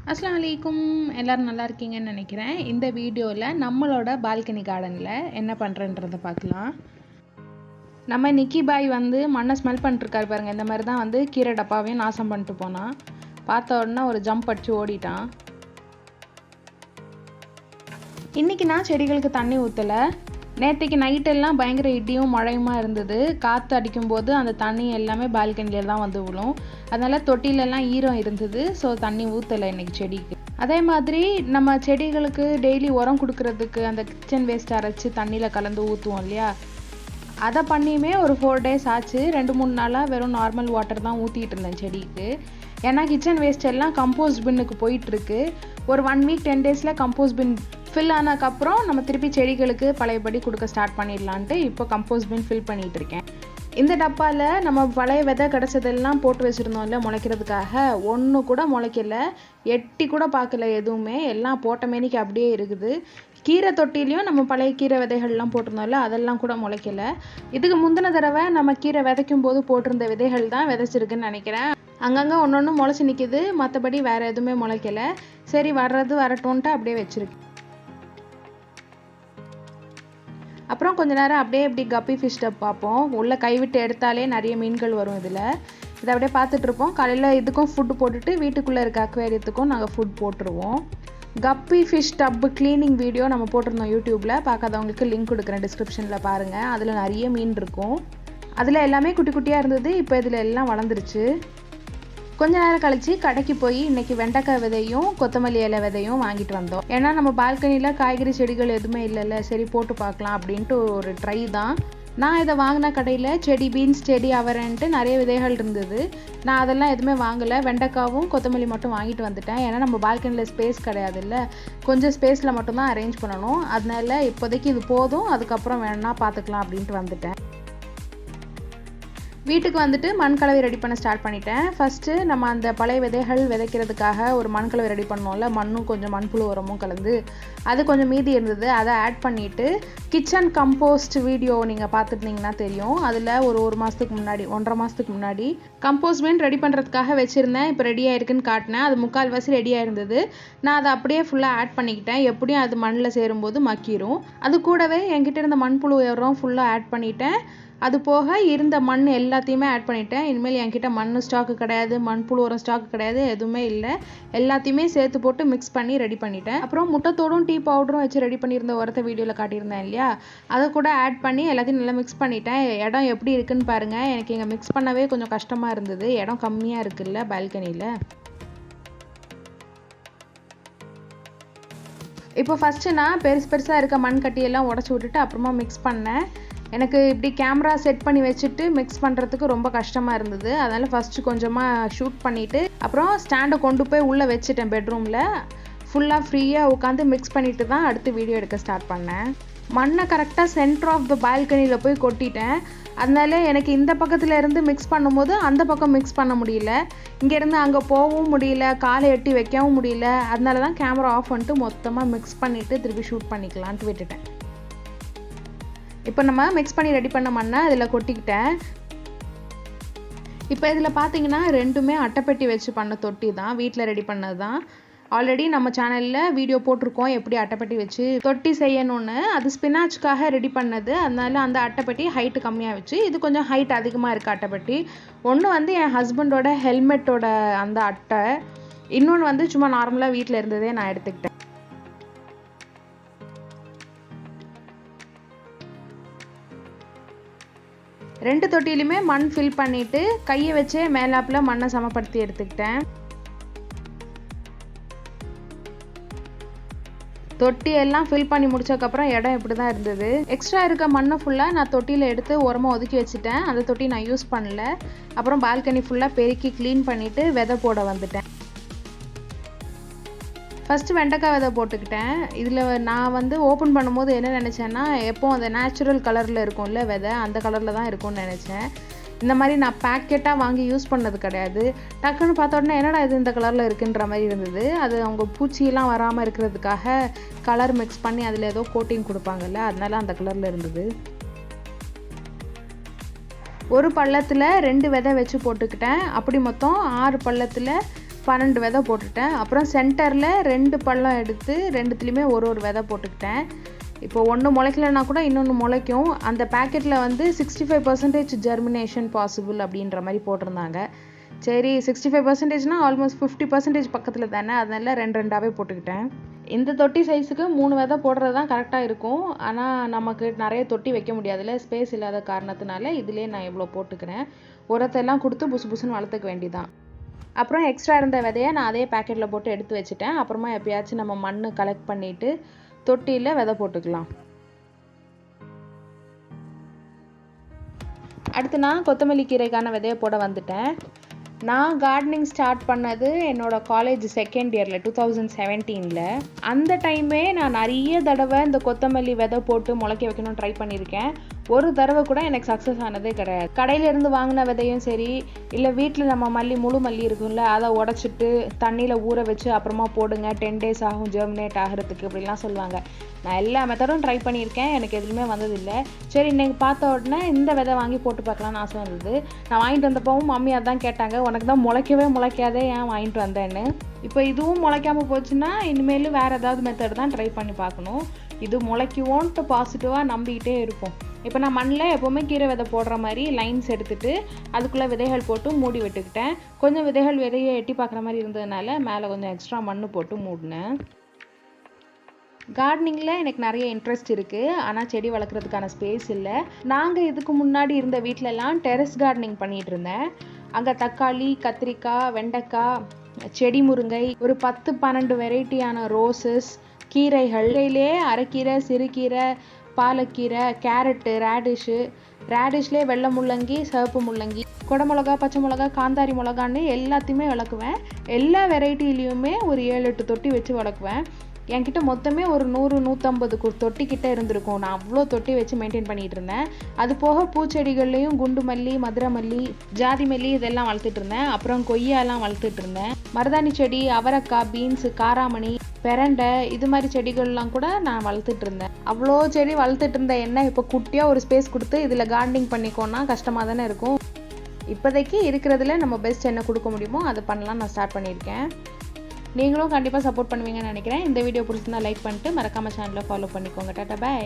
அஸ்ஸலாமு அலைக்கும். எல்லோரும் நல்லா இருக்கீங்கன்னு நினைக்கிறேன். இந்த வீடியோவில் நம்மளோட பால்கனி கார்டனில் என்ன பண்ணுறன்றதை பார்க்கலாம். நம்ம நிக்கி பாய் வந்து மண்ணை ஸ்மெல் பண்ணிட்டுருக்காரு பாருங்கள். இந்த மாதிரி தான் வந்து கீரை டப்பாவையும் நாசம் பண்ணிட்டு போனான். பார்த்த உடனே ஒரு ஜம்ப் அடித்து ஓடிட்டான். இன்றைக்கி நான் செடிகளுக்கு தண்ணி ஊற்றலை. நேற்றுக்கு நைட்டெல்லாம் பயங்கர இடியும் மழையுமா இருந்தது. காற்று அடிக்கும்போது அந்த தண்ணி எல்லாமே பால்கனியில் தான் வந்து விழும். அதனால் தொட்டிலெல்லாம் ஈரம் இருந்தது. ஸோ தண்ணி ஊற்றலை இன்றைக்கி செடிக்கு. அதே மாதிரி நம்ம செடிகளுக்கு டெய்லி உரம் கொடுக்கறதுக்கு அந்த கிச்சன் வேஸ்ட் அரைச்சி தண்ணியில் கலந்து ஊற்றுவோம் இல்லையா, அதை பண்ணியுமே ஒரு 4 days ஆச்சு. 2-3 நாளாக வெறும் நார்மல் வாட்டர் தான் ஊற்றிட்டு இருந்தேன் செடிக்கு. ஏன்னா கிச்சன் வேஸ்ட் எல்லாம் கம்போஸ்ட் பின்னுக்கு போயிட்டுருக்கு. ஒரு 1 week 10 daysல கம்போஸ்ட் பின் ஃபில் ஆனதுக்கப்புறம் நம்ம திருப்பி செடிகளுக்கு பழையபடி கொடுக்க ஸ்டார்ட் பண்ணிடலான்ட்டு இப்போ கம்போஸ்ட் பின் ஃபில் பண்ணிகிட்டு இருக்கேன். இந்த டப்பாவில் நம்ம பழைய விதை கிடச்சதெல்லாம் போட்டு வச்சுருந்தோம்ல முளைக்கிறதுக்காக, ஒன்று கூட முளைக்கல, எட்டி கூட பார்க்கல எதுவுமே. எல்லாம் போட்ட மேனிக்கு அப்படியே இருக்குது. கீரை தொட்டிலையும் நம்ம பழைய கீரை விதைகள்லாம் போட்டிருந்தோம்ல, அதெல்லாம் கூட முளைக்கல. இதுக்கு முந்தின தடவை நம்ம கீரை விதைக்கும் போது போட்டிருந்த விதைகள் தான் விதைச்சிருக்குன்னு நினைக்கிறேன். அங்கங்கே ஒன்று ஒன்று முளைச்சி நிற்கிது, மற்றபடி வேறு எதுவுமே முளைக்கலை. சரி வர்றது வரட்டும்ன்ட்டு அப்படியே வச்சுருக்கேன். அப்புறம் கொஞ்ச நேரம் அப்படியே இப்படி கப்பி ஃபிஷ் டப் பார்ப்போம். உள்ளே கைவிட்டு எடுத்தாலே நிறைய மீன்கள் வரும். இதை அப்படியே பார்த்துட்ருப்போம். காலையில் இதுக்கும் ஃபுட்டு போட்டுட்டு வீட்டுக்குள்ளே இருக்க அக்வேரியத்துக்கும் நாங்கள் ஃபுட் போட்டுருவோம். கப்பி ஃபிஷ் டப்பு க்ளீனிங் வீடியோ நம்ம போட்டிருந்தோம் யூடியூப்பில். பார்க்காதவங்களுக்கு லிங்க் கொடுக்குறேன் டிஸ்கிரிப்ஷனில் பாருங்கள். அதில் நிறைய மீன் இருக்கும். அதில் எல்லாமே குட்டி குட்டியாக இருந்தது. இப்போ இதில் எல்லாம் வளர்ந்துருச்சு. கொஞ்ச நேரம் கழிச்சு கடைக்கு போய் இன்றைக்கி வெண்டைக்காய் விதையும் கொத்தமல்லி இலை விதையும் வாங்கிட்டு வந்தோம். ஏன்னா நம்ம பால்கனியில் காய்கறி செடிகள் எதுவுமே இல்லைல்ல, சரி போட்டு பார்க்கலாம் அப்படின்ட்டு ஒரு ட்ரை தான். நான் இதை வாங்கின கடையில் செடி பீன்ஸ் செடி அவரைன்ட்டு நிறைய விதைகள் இருந்தது. நான் அதெல்லாம் எதுவுமே வாங்கலை. வெண்டைக்காவும் கொத்தமல்லி மட்டும் வாங்கிட்டு வந்துட்டேன். ஏன்னா நம்ம பால்கனியில் ஸ்பேஸ் கிடையாது இல்லை, கொஞ்சம் ஸ்பேஸில் மட்டும்தான் அரேஞ்ச் பண்ணணும். அதனால இப்போதைக்கு இது போதும், அதுக்கப்புறம் வேணா பார்த்துக்கலாம் அப்படின்ட்டு வந்துட்டேன். வீட்டுக்கு வந்துட்டு மண்கலவை ரெடி பண்ண ஸ்டார்ட் பண்ணிட்டேன். ஃபஸ்ட்டு நம்ம அந்த பழைய விதைகள் விதைக்கிறதுக்காக ஒரு மண்கலவை ரெடி பண்ணோம்ல, மண்ணும் கொஞ்சம் மண்புழு உரமும் கலந்து, அது கொஞ்சம் மீதி இருந்தது. அதை ஆட் பண்ணிவிட்டு கிச்சன் கம்போஸ்ட் வீடியோ நீங்கள் பார்த்துருந்தீங்கன்னா தெரியும். அதில் ஒரு மாதத்துக்கு முன்னாடி 1.5 மாதத்துக்கு முன்னாடி கம்போஸ்ட் பின் ரெடி பண்ணுறதுக்காக வச்சுருந்தேன். இப்போ ரெடி ஆயிருக்குன்னு காட்டினேன். அது 3/4 ரெடியாக இருந்தது. நான் அதை அப்படியே ஃபுல்லாக ஆட் பண்ணிக்கிட்டேன். எப்படியும் அது மண்ணில் சேரும்போது மக்கிரும். அது கூடவே என்கிட்ட இருந்த மண்புழு உரம் ஃபுல்லாக ஆட் பண்ணிட்டேன். அது போக இருந்த மண் எல்லாத்தையுமே ஆட் பண்ணிட்டேன். இனிமேல் என்கிட்ட மண் ஸ்டாக்கு கிடையாது, மண்புழு உரம் ஸ்டாக்கு கிடையாது, எதுவுமே இல்லை. எல்லாத்தையுமே சேர்த்து போட்டு மிக்ஸ் பண்ணி ரெடி பண்ணிட்டேன். அப்புறம் முட்டைத்தோடும் டீ பவுடரும் வச்சு ரெடி பண்ணியிருந்த உரத்தை வீடியோவில் காட்டியிருந்தேன் இல்லையா, அதை கூட ஆட் பண்ணி எல்லாத்தையும் நல்லா மிக்ஸ் பண்ணிட்டேன். இடம் எப்படி இருக்குன்னு பாருங்கள். எனக்கு இங்கே மிக்ஸ் பண்ணவே கொஞ்சம் கஷ்டமாக இருந்தது. இடம் கம்மியாக இருக்குல்ல பால்கனியில். இப்போ ஃபஸ்ட்டு நான் பெருசாக இருக்க மண் கட்டியெல்லாம் உடச்சி விட்டுட்டு அப்புறமா மிக்ஸ் பண்ணேன். எனக்கு இப்படி கேமரா செட் பண்ணி வச்சுட்டு மிக்ஸ் பண்ணுறதுக்கு ரொம்ப கஷ்டமாக இருந்தது. அதனால் ஃபஸ்ட்டு கொஞ்சமாக ஷூட் பண்ணிவிட்டு அப்புறம் ஸ்டாண்டை கொண்டு போய் உள்ளே வச்சுட்டேன் பெட்ரூமில். ஃபுல்லாக ஃப்ரீயாக உட்காந்து மிக்ஸ் பண்ணிவிட்டு தான் அடுத்து வீடியோ எடுக்க ஸ்டார்ட் பண்ணேன். மண்ணை கரெக்டாக சென்டர் ஆஃப் த பால்கனியில் போய் கொட்டிட்டேன். அதனால எனக்கு இந்த பக்கத்தில் இருந்து மிக்ஸ் பண்ணும்போது அந்த பக்கம் மிக்ஸ் பண்ண முடியல. இங்கேருந்து அங்கே போகவும் முடியல, காலை எட்டி வைக்கவும் முடியல. அதனால தான் கேமரா ஆஃப் பண்ணிட்டு மொத்தமாக மிக்ஸ் பண்ணிவிட்டு திருப்பி ஷூட் பண்ணிக்கலான்ட்டு விட்டுட்டேன். இப்போ நம்ம மிக்ஸ் பண்ணி ரெடி பண்ண மண்ணை அதில் கொட்டிக்கிட்டேன். இப்போ இதில் பார்த்தீங்கன்னா ரெண்டுமே அட்டைப்பெட்டி வச்சு பண்ண தொட்டி தான், வீட்டில் ரெடி பண்ணது தான். ஆல்ரெடி நம்ம சேனலில் வீடியோ போட்டிருக்கோம் எப்படி அட்டைப்பெட்டி வச்சு தொட்டி செய்யணும்னு. அது ஸ்பினாச்சுக்காக ரெடி பண்ணது. அதனால அந்த அட்டைப்பெட்டி ஹைட்டு கம்மியாக வச்சு, இது கொஞ்சம் ஹைட் அதிகமாக இருக்குது அட்டைப்பெட்டி. ஒன்று வந்து என் ஹஸ்பண்டோட ஹெல்மெட்டோட அந்த அட்டை, இன்னொன்று வந்து சும்மா நார்மலாக வீட்டில் இருந்ததே நான் எடுத்துக்கிட்டேன். ரெண்டு தொட்டிலையுமே மண் ஃபில் பண்ணிவிட்டு கையை வச்சே மேலாப்பில் மண்ணை சமப்படுத்தி எடுத்துக்கிட்டேன். தொட்டி எல்லாம் ஃபில் பண்ணி முடிச்சதுக்கப்புறம் இடம் இப்படி தான் இருந்தது. எக்ஸ்ட்ரா இருக்க மண்ணை ஃபுல்லாக நான் தொட்டியில் எடுத்து உரமாக ஒதுக்கி வச்சுட்டேன். அந்த தொட்டி நான் யூஸ் பண்ணல. அப்புறம் பால்கனி ஃபுல்லாக பெருக்கி க்ளீன் பண்ணிவிட்டு விதை போட வந்துட்டேன். ஃபஸ்ட்டு வெண்டைக்காய் விதை போட்டுக்கிட்டேன். இதில் நான் வந்து ஓப்பன் பண்ணும்போது என்ன நினச்சேன்னா, எப்போது அந்த நேச்சுரல் கலரில் இருக்கும்ல விதை, அந்த கலரில் தான் இருக்கும்னு நினச்சேன். இந்த மாதிரி நான் பேக்கெட்டாக வாங்கி யூஸ் பண்ணது கிடையாது. டக்குன்னு பார்த்த உடனே என்னடா இது இந்த கலரில் இருக்குன்ற மாதிரி இருந்தது. அது அவங்க பூச்சியெல்லாம் வராமல் இருக்கிறதுக்காக கலர் மிக்ஸ் பண்ணி அதில் ஏதோ கோட்டிங் கொடுப்பாங்கல்ல, அதனால அந்த கலரில் இருந்தது. ஒரு பள்ளத்தில் 2 விதை வச்சு போட்டுக்கிட்டேன். அப்படி மொத்தம் 6 பள்ளத்தில் 12 விதை போட்டுட்டேன். அப்புறம் சென்டரில் 2 பள்ளம் எடுத்து 2துலேயுமே ஒரு விதை போட்டுக்கிட்டேன். இப்போ ஒன்று முளைக்கலைன்னா கூட இன்னொன்று முளைக்கும். அந்த பேக்கெட்டில் வந்து 65% ஜெர்மினேஷன் பாசிபிள் அப்படின்ற மாதிரி போட்டிருந்தாங்க. சரி 65%னா ஆல்மோஸ்ட் 50% பக்கத்தில் தானே, அதனால 2 போட்டுக்கிட்டேன். இந்த தொட்டி சைஸுக்கு 3 விதை போடுறது தான் கரெக்டாக இருக்கும். ஆனால் நமக்கு நிறைய தொட்டி வைக்க முடியாதுல்ல, ஸ்பேஸ் இல்லாத காரணத்தினால இதிலே நான் இவ்வளோ போட்டுக்கிறேன். உரத்தெல்லாம் கொடுத்து புசு புசுன்னு வளர்த்துக்க வேண்டியதான். அப்புறம் எக்ஸ்ட்ரா இருந்த விதையை நான் அதே பேக்கெட்டில் போட்டு எடுத்து வச்சுட்டேன். அப்புறமா எப்பயாச்சும் நம்ம மண் கலெக்ட் பண்ணிவிட்டு தொட்டியில் விதை போட்டுக்கலாம். அடுத்து நான் கொத்தமல்லி கீரைக்கான விதையை போட வந்துட்டேன். நான் கார்டனிங் ஸ்டார்ட் பண்ணது என்னோடய காலேஜ் செகண்ட் இயரில் 2017. அந்த டைமே நான் நிறைய தடவை இந்த கொத்தமல்லி விதை போட்டு முளைக்க வைக்கணும்னு ட்ரை பண்ணியிருக்கேன். ஒரு தடவை கூட எனக்கு சக்ஸஸ் ஆனதே கிடையாது. கடையிலேருந்து வாங்கின விதையும் சரி, இல்லை வீட்டில் நம்ம முழு மல்லி இருக்கும்ல, அதை உடச்சிட்டு தண்ணியில் ஊற வச்சு அப்புறமா போடுங்க, 10 days ஆகும் ஜெர்மினேட் ஆகிறதுக்கு அப்படிலாம் சொல்லுவாங்க. நான் எல்லா மெத்தடும் ட்ரை பண்ணியிருக்கேன், எனக்கு எதுவுமே வந்ததில்லை. சரி இன்னைக்கு பார்த்த உடனே இந்த விதை வாங்கி போட்டு பார்க்கலான்னு ஆசை வந்தது. நான் வாங்கிட்டு வந்தப்பவும் மம்மி அதான் கேட்டாங்க, உனக்கு தான் முளைக்காதே ஏன் வாங்கிட்டு வந்தேன்னு. இப்போ இதுவும் முளைக்காமல் போச்சுன்னா இனிமேல் வேறு ஏதாவது மெத்தட் தான் ட்ரை பண்ணி பார்க்கணும். இது முளைக்குவோன்ட்டு பாசிட்டிவாக நம்பிக்கிட்டே இருப்போம். இப்போ நான் மண்ணில் எப்போவுமே கீரை விதை போடுற மாதிரி லைன்ஸ் எடுத்துகிட்டு அதுக்குள்ளே விதைகள் போட்டு மூடி விட்டுக்கிட்டேன். கொஞ்சம் விதையை எட்டி பார்க்குற மாதிரி இருந்ததுனால மேலே கொஞ்சம் எக்ஸ்ட்ரா மண் போட்டு மூடினேன். கார்டனிங்கில் எனக்கு நிறைய இன்ட்ரெஸ்ட் இருக்குது, ஆனால் செடி வளர்க்குறதுக்கான ஸ்பேஸ் இல்லை. நாங்கள் இதுக்கு முன்னாடி இருந்த வீட்டிலலாம் டெரஸ் கார்டனிங் பண்ணிகிட்டு இருந்தேன். அங்கே தக்காளி, கத்திரிக்காய், வெண்டைக்காய், செடி முருங்கை, ஒரு 10-12 வெரைட்டியான ரோசஸ், கீரைகள், கீரையிலே அரைக்கீரை, சிறுகீரை, பாலக்கீரை, கேரட்டு, ரேடிஷ்லேயே வெள்ளை முள்ளங்கி, சிவப்பு முள்ளங்கி, குடமிளகா, பச்சை மிளகா, காந்தாரி மிளகான்னு எல்லாத்தையுமே வளர்க்குவேன். எல்லா வெரைட்டிலையுமே ஒரு 7-8 தொட்டி வச்சு வளர்க்குவேன். என்கிட்ட மொத்தமே ஒரு 100-150 தொட்டி கிட்ட இருந்திருக்கும். நான் அவ்வளோ தொட்டி வச்சு மெயின்டைன் பண்ணிகிட்டு இருந்தேன். அது போக பூச்செடிகள்லையும் குண்டு மல்லி, மதுரை மல்லி, ஜாதி மல்லி இதெல்லாம் வளர்த்துட்டு இருந்தேன். அப்புறம் கொய்யாலாம் வளர்த்துட்டு இருந்தேன். மருதாணி செடி, அவரைக்காய், பீன்ஸு, காராமணி, பெரண்டை, இது மாதிரி செடிகள்லாம் கூட நான் வளர்த்துட்டு இருந்தேன். அவ்வளோ செடி வளர்த்துட்டு இருந்த என்ன இப்போ குட்டியாக ஒரு ஸ்பேஸ் கொடுத்து இதில் கார்டனிங் பண்ணிக்கோன்னா கஷ்டமாக தானே இருக்கும். இப்போதைக்கு இருக்கிறதுல நம்ம பெஸ்ட் என்ன கொடுக்க முடியுமோ அதை பண்ணலாம் நான் ஸ்டார்ட் பண்ணியிருக்கேன். நீங்களும் கண்டிப்பாக சப்போர்ட் பண்ணுவீங்கன்னு நினைக்கிறேன். இந்த வீடியோ பிடிச்சிருந்தா லைக் பண்ணிட்டு மறக்காமல் சேனலை ஃபாலோ பண்ணிக்கோங்க. டாடா, பை.